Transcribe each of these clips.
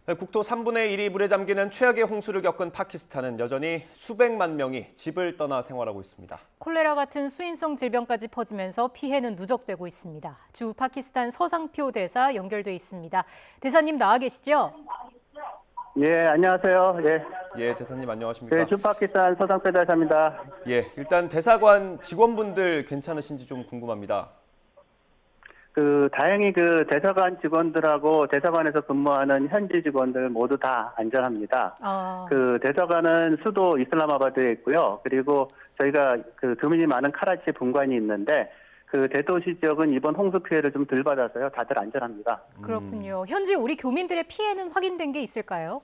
네, 국토 3분의 1이 물에 잠기는 최악의 홍수를 겪은 파키스탄은 여전히 수백만 명이 집을 떠나 생활하고 있습니다. 콜레라 같은 수인성 질병까지 퍼지면서 피해는 누적되고 있습니다. 주 파키스탄 서상표 대사 연결돼 있습니다. 대사님 나와 계시죠? 예, 안녕하세요. 예. 예, 대사님 안녕하십니까? 네, 주파키스탄 서상표 대사입니다. 예, 일단 대사관 직원분들 괜찮으신지 좀 궁금합니다. 다행히 대사관 직원들하고 대사관에서 근무하는 현지 직원들 모두 다 안전합니다. 대사관은 수도 이슬라마바드에 있고요. 그리고 저희가 교민이 많은 카라치 분관이 있는데 대도시 지역은 이번 홍수 피해를 좀 덜 받아서요. 다들 안전합니다. 그렇군요. 현지 우리 교민들의 피해는 확인된 게 있을까요?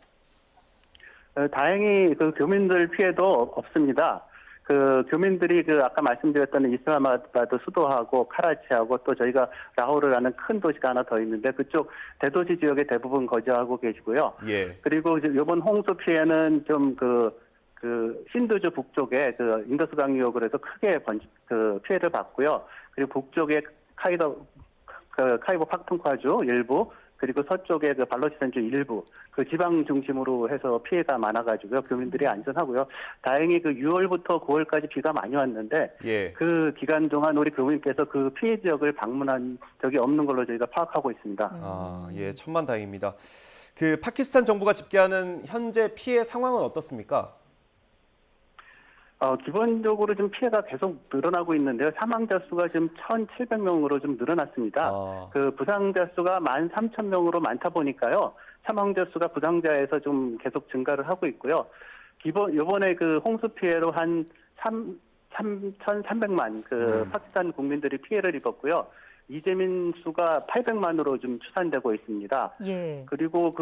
다행히 교민들 피해도 없습니다. 교민들이 아까 말씀드렸던 이슬라마바드 수도하고 카라치하고 또 저희가 라호르라는 큰 도시가 하나 더 있는데 그쪽 대도시 지역에 대부분 거주하고 계시고요. 예. 그리고 이번 홍수 피해는 좀 신두주 북쪽에 인더스강 유역으로 해서 크게 피해를 봤고요. 그리고 북쪽에 카이보 팍툰콰주 일부 그리고 서쪽에 발로치스탄주 일부 지방 중심으로 해서 피해가 많아가지고요. 교민들이 안전하고요. 다행히 6월부터 9월까지 비가 많이 왔는데 예. 그 기간 동안 우리 교민께서 피해 지역을 방문한 적이 없는 걸로 저희가 파악하고 있습니다. 예, 천만다행입니다. 파키스탄 정부가 집계하는 현재 피해 상황은 어떻습니까? 기본적으로 좀 피해가 계속 늘어나고 있는데요. 사망자 수가 지금 1,700명으로 좀 늘어났습니다. 부상자 수가 13,000명으로 많다 보니까요. 사망자 수가 부상자에서 좀 계속 증가를 하고 있고요. 이번에 홍수 피해로 한 3,300만 파키스탄 국민들이 피해를 입었고요. 이재민 수가 800만으로 좀 추산되고 있습니다. 예. 그리고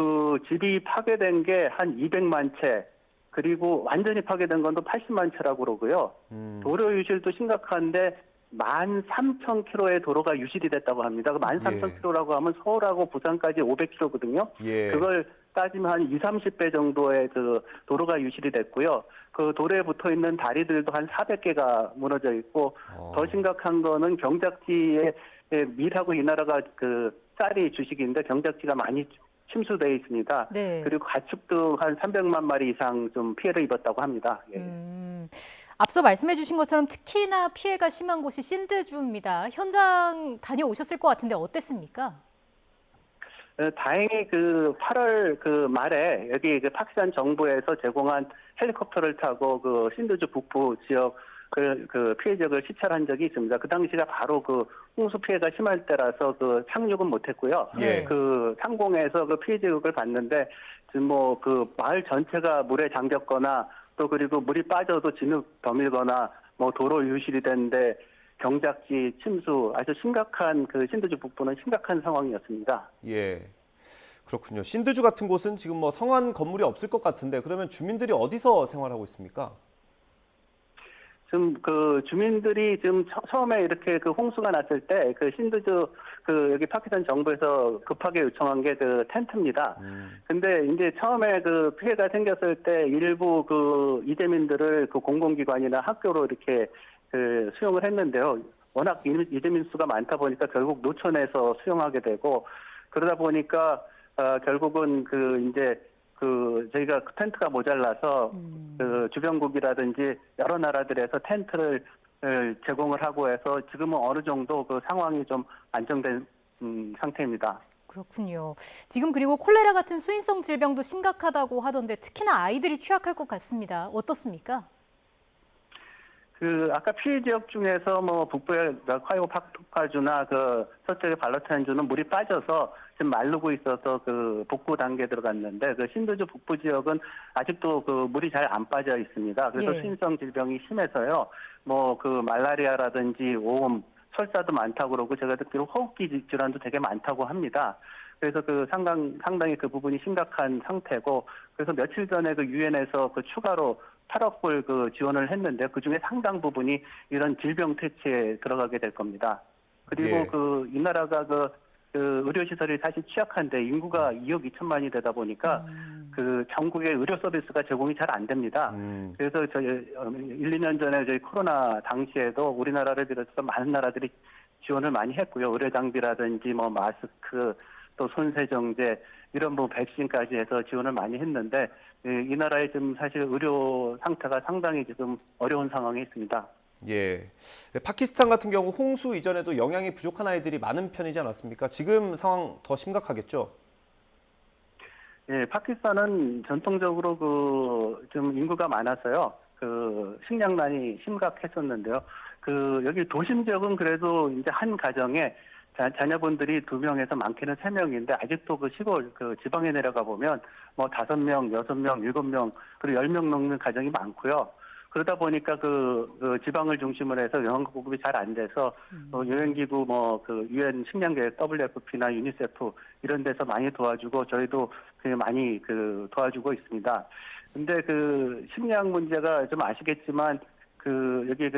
집이 파괴된 게 한 200만 채. 그리고 완전히 파괴된 건 또 80만 채라고 그러고요. 도로 유실도 심각한데 13,000km의 도로가 유실이 됐다고 합니다. 13,000km라고 하면 서울하고 부산까지 500km거든요. 예. 그걸 따지면 한 20, 30배 정도의 도로가 유실이 됐고요. 도로에 붙어 있는 다리들도 한 400개가 무너져 있고 더 심각한 거는 경작지에 밀하고 이 나라가 쌀이 주식인데 경작지가 많이 침수되어 있습니다. 네. 그리고 가축도 한 300만 마리 이상 좀 피해를 입었다고 합니다. 예. 앞서 말씀해 주신 것처럼 특히나 피해가 심한 곳이 신드주입니다. 현장 다녀오셨을 것 같은데 어땠습니까? 다행히 8월 말에 여기 파키스탄 정부에서 제공한 헬리콥터를 타고 신드주 북부 지역 피해 지역을 시찰한 적이 있습니다. 그 당시가 바로 홍수 피해가 심할 때라서 착륙은 못했고요. 예. 상공에서 피해 지역을 봤는데 지금 마을 전체가 물에 잠겼거나 또 그리고 물이 빠져도 진흙 더밀거나 도로 유실이 됐는데 경작지 침수 아주 심각한 신드주 북부는 심각한 상황이었습니다. 예. 그렇군요. 신드주 같은 곳은 지금 성한 건물이 없을 것 같은데 그러면 주민들이 어디서 생활하고 있습니까? 지금 주민들이 지금 처음에 이렇게 홍수가 났을 때 신드주 여기 파키스탄 정부에서 급하게 요청한 게 텐트입니다. 근데 이제 처음에 피해가 생겼을 때 일부 이재민들을 공공기관이나 학교로 이렇게 수용을 했는데요. 워낙 이재민 수가 많다 보니까 결국 노천에서 수용하게 되고 그러다 보니까 결국은 이제 저희가 텐트가 모자라서 주변국이라든지 여러 나라들에서 텐트를 제공을 하고 해서 지금은 어느 정도 상황이 좀 안정된 상태입니다. 그렇군요. 지금 그리고 콜레라 같은 수인성 질병도 심각하다고 하던데 특히나 아이들이 취약할 것 같습니다. 어떻습니까? 아까 피해 지역 중에서 북부의 카이보 팍툰콰주나 서쪽의 발로탄주는 물이 빠져서 지금 마르고 있어서 복구 단계에 들어갔는데 신두주 북부 지역은 아직도 물이 잘 안 빠져 있습니다. 그래서 예. 수인성 질병이 심해서요. 말라리아라든지 오음, 설사도 많다고 그러고 제가 듣기로 호흡기 질환도 되게 많다고 합니다. 그래서 상당히 그 부분이 심각한 상태고 그래서 며칠 전에 유엔에서 추가로 8억 불 지원을 했는데 그중에 상당 부분이 이런 질병 퇴치에 들어가게 될 겁니다. 그리고 예. 이 나라가 의료시설이 사실 취약한데 인구가 2억 2천만이 되다 보니까 전국의 의료 서비스가 제공이 잘 안 됩니다. 그래서 저희 1, 2년 전에 저희 코로나 당시에도 우리나라를 비롯해서 많은 나라들이 지원을 많이 했고요. 의료 장비라든지 마스크 또 손세정제 이런 뭐 백신까지 해서 지원을 많이 했는데 이 나라의 지금 사실 의료 상태가 상당히 지금 어려운 상황에 있습니다. 예. 파키스탄 같은 경우 홍수 이전에도 영양이 부족한 아이들이 많은 편이지 않았습니까? 지금 상황 더 심각하겠죠? 예, 파키스탄은 전통적으로 좀 인구가 많아서요. 식량난이 심각했었는데요. 여기 도심 지역은 그래도 이제 한 가정에 자녀분들이 2명에서 많게는 3명인데 아직도 시골 지방에 내려가 보면 뭐 5명, 6명, 7명 그리고 10명 넘는 가정이 많고요. 그러다 보니까 지방을 중심으로 해서 영양 공급이 잘 안 돼서 유엔기구 유엔 식량계획 WFP나 유니세프 이런 데서 많이 도와주고 저희도 많이 도와주고 있습니다. 근데 식량 문제가 좀 아시겠지만 여기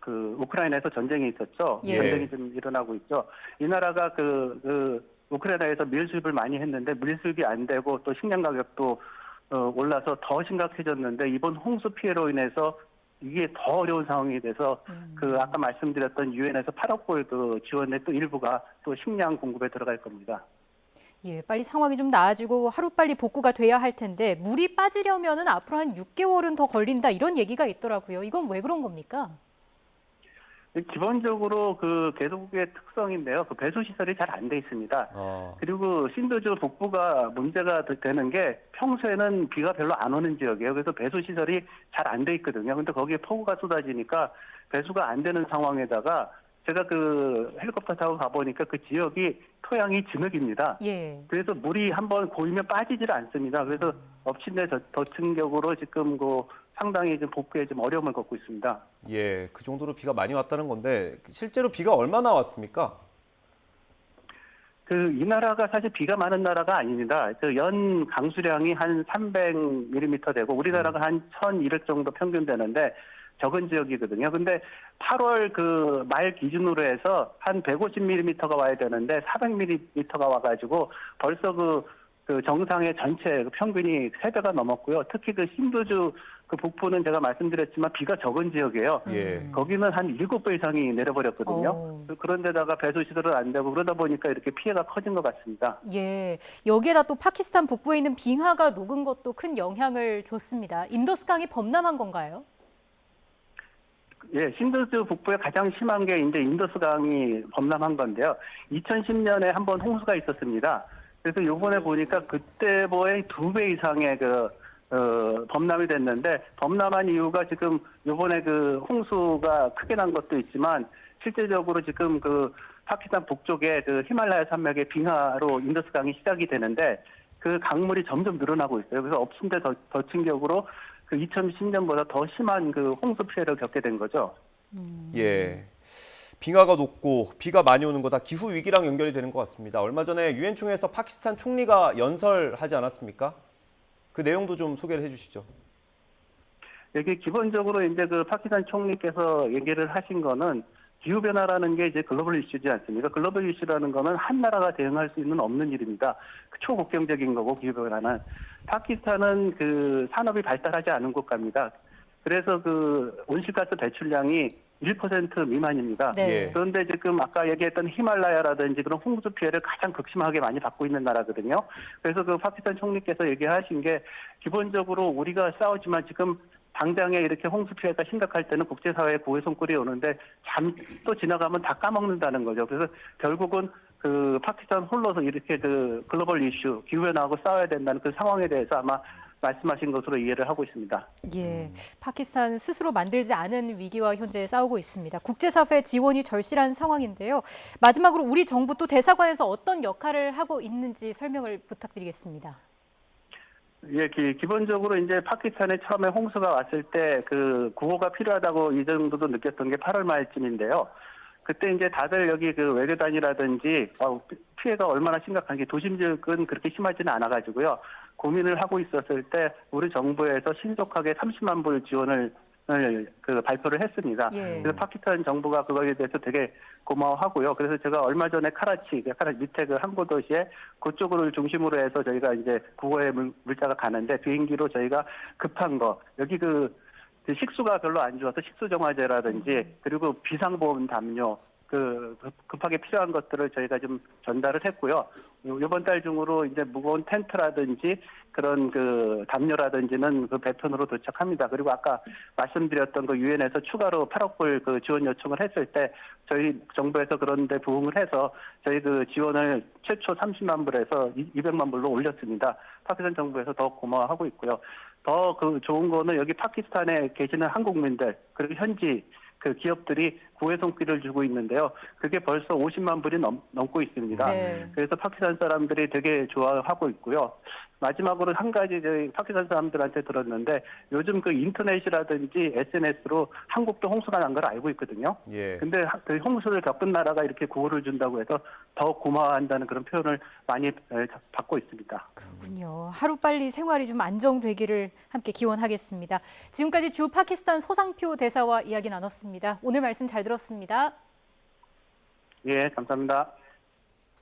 우크라이나에서 전쟁이 있었죠. 예. 전쟁이 좀 일어나고 있죠. 이 나라가 우크라이나에서 밀 수입을 많이 했는데 밀 수입이 안 되고 또 식량 가격도 올라서 더 심각해졌는데 이번 홍수 피해로 이게 더 어려운 상황이 돼서 아까 말씀드렸던 유엔에서 8억 불 지원의 또 일부가 또 식량 공급에 들어갈 겁니다. 예, 빨리 상황이 좀 나아지고 하루빨리 복구가 돼야 할 텐데 물이 빠지려면은 앞으로 한 6개월은 더 걸린다 이런 얘기가 있더라고요. 이건 왜 그런 겁니까? 기본적으로 개도국의 특성인데요. 배수 시설이 잘 안 돼 있습니다. 그리고 신드주 북부가 문제가 되는 게 평소에는 비가 별로 안 오는 지역이에요. 그래서 배수 시설이 잘 안 돼 있거든요. 근데 거기에 폭우가 쏟아지니까 배수가 안 되는 상황에다가 제가 헬리콥터 타고 가보니까 그 지역이 토양이 진흙입니다. 예. 그래서 물이 한번 고이면 빠지질 않습니다. 그래서 엎친 데 덮친 격으로 지금 상당히 좀 복구에 좀 어려움을 겪고 있습니다. 예, 그 정도로 비가 많이 왔다는 건데 실제로 비가 얼마나 왔습니까? 이 나라가 사실 비가 많은 나라가 아닙니다. 연 강수량이 한 300mm 되고 우리나라가 한 1,200 정도 평균 되는데 적은 지역이거든요. 근데 8월 말 기준으로 해서 한 150mm가 와야 되는데 400mm가 와가지고 벌써 정상의 전체 평균이 3배가 넘었고요. 특히 신도주 북부는 제가 말씀드렸지만 비가 적은 지역이에요. 예. 거기는 한 7배 이상이 내려버렸거든요. 그런데다가 배수 시설은 안 되고 그러다 보니까 이렇게 피해가 커진 것 같습니다. 예, 여기에다 또 파키스탄 북부에 있는 빙하가 녹은 것도 큰 영향을 줬습니다. 인더스강이 범람한 건가요? 예, 신드스 북부에 가장 심한 게 이제 인더스강이 범람한 건데요. 2010년에 한번 홍수가 있었습니다. 그래서 요번에 보니까 그때보다 2배 이상의 범람이 됐는데 범람한 이유가 지금 요번에 홍수가 크게 난 것도 있지만 실제적으로 지금 파키스탄 북쪽에 히말라야 산맥의 빙하로 인더스강이 시작이 되는데 강물이 점점 늘어나고 있어요. 그래서 엎친 데 덮친 격으로 2010년보다 더 심한 홍수 피해를 겪게 된 거죠. 예. 빙하가 녹고 비가 많이 오는 거 다 기후 위기랑 연결이 되는 것 같습니다. 얼마 전에 유엔 총회에서 파키스탄 총리가 연설하지 않았습니까? 그 내용도 좀 소개를 해주시죠. 여기 기본적으로 이제 파키스탄 총리께서 얘기를 하신 거는 기후 변화라는 게 이제 글로벌 이슈지 않습니까? 글로벌 이슈라는 거는 한 나라가 대응할 수 있는 없는 일입니다. 초국경적인 거고 기후 변화는 파키스탄은 산업이 발달하지 않은 국가입니다. 그래서 온실가스 배출량이 1% 미만입니다. 네. 그런데 지금 아까 얘기했던 히말라야라든지 그런 홍수 피해를 가장 극심하게 많이 받고 있는 나라거든요. 그래서 파키스탄 총리께서 얘기하신 게 기본적으로 우리가 싸우지만 지금 당장에 이렇게 홍수 피해가 심각할 때는 국제사회의 구호 손길이 오는데 또 지나가면 다 까먹는다는 거죠. 그래서 결국은 파키스탄 홀로서 이렇게 글로벌 이슈, 기후변화하고 싸워야 된다는 상황에 대해서 아마 말씀하신 것으로 이해를 하고 있습니다. 예, 파키스탄 스스로 만들지 않은 위기와 현재 싸우고 있습니다. 국제사회 지원이 절실한 상황인데요. 마지막으로 우리 정부 또 대사관에서 어떤 역할을 하고 있는지 설명을 부탁드리겠습니다. 예, 기본적으로 이제 파키스탄에 처음에 홍수가 왔을 때 구호가 필요하다고 이 정도도 느꼈던 게 8월 말쯤인데요. 그때 이제 다들 여기 외교단이라든지 피해가 얼마나 심각한지 도심 지역은 그렇게 심하지는 않아가지고요. 고민을 하고 있었을 때 우리 정부에서 신속하게 30만 불 지원을 발표를 했습니다. 예. 그래서 파키스탄 정부가 그거에 대해서 되게 고마워하고요. 그래서 제가 얼마 전에 카라치 밑에 항구 도시에 그쪽을 중심으로 해서 저희가 이제 국어의 물자가 가는데 비행기로 저희가 급한 거 여기 식수가 별로 안 좋아서 식수정화제라든지 그리고 비상보험 담요 급하게 필요한 것들을 저희가 좀 전달을 했고요. 이번 달 중으로 이제 무거운 텐트라든지 그런 담요라든지는 배편으로 도착합니다. 그리고 아까 말씀드렸던 유엔에서 추가로 8억 불 지원 요청을 했을 때 저희 정부에서 그런데 부응을 해서 저희 지원을 최초 30만 불에서 200만 불로 올렸습니다. 파키스탄 정부에서 더 고마워하고 있고요. 더 좋은 거는 여기 파키스탄에 계시는 한국민들 그리고 현지 기업들이 구애 손길을 주고 있는데요. 그게 벌써 50만 불이 넘고 있습니다. 네. 그래서 파키스탄 사람들이 되게 좋아하고 있고요. 마지막으로 한 가지 저희 파키스탄 사람들한테 들었는데 요즘 인터넷이라든지 SNS로 한국도 홍수가 난 걸 알고 있거든요. 예. 근데 홍수를 겪은 나라가 이렇게 구호를 준다고 해서 더 고마워한다는 그런 표현을 많이 받고 있습니다. 그렇군요. 하루빨리 생활이 좀 안정되기를 함께 기원하겠습니다. 지금까지 주 파키스탄 서상표 대사와 이야기 나눴습니다. 오늘 말씀 잘 들었습니다. 예, 감사합니다.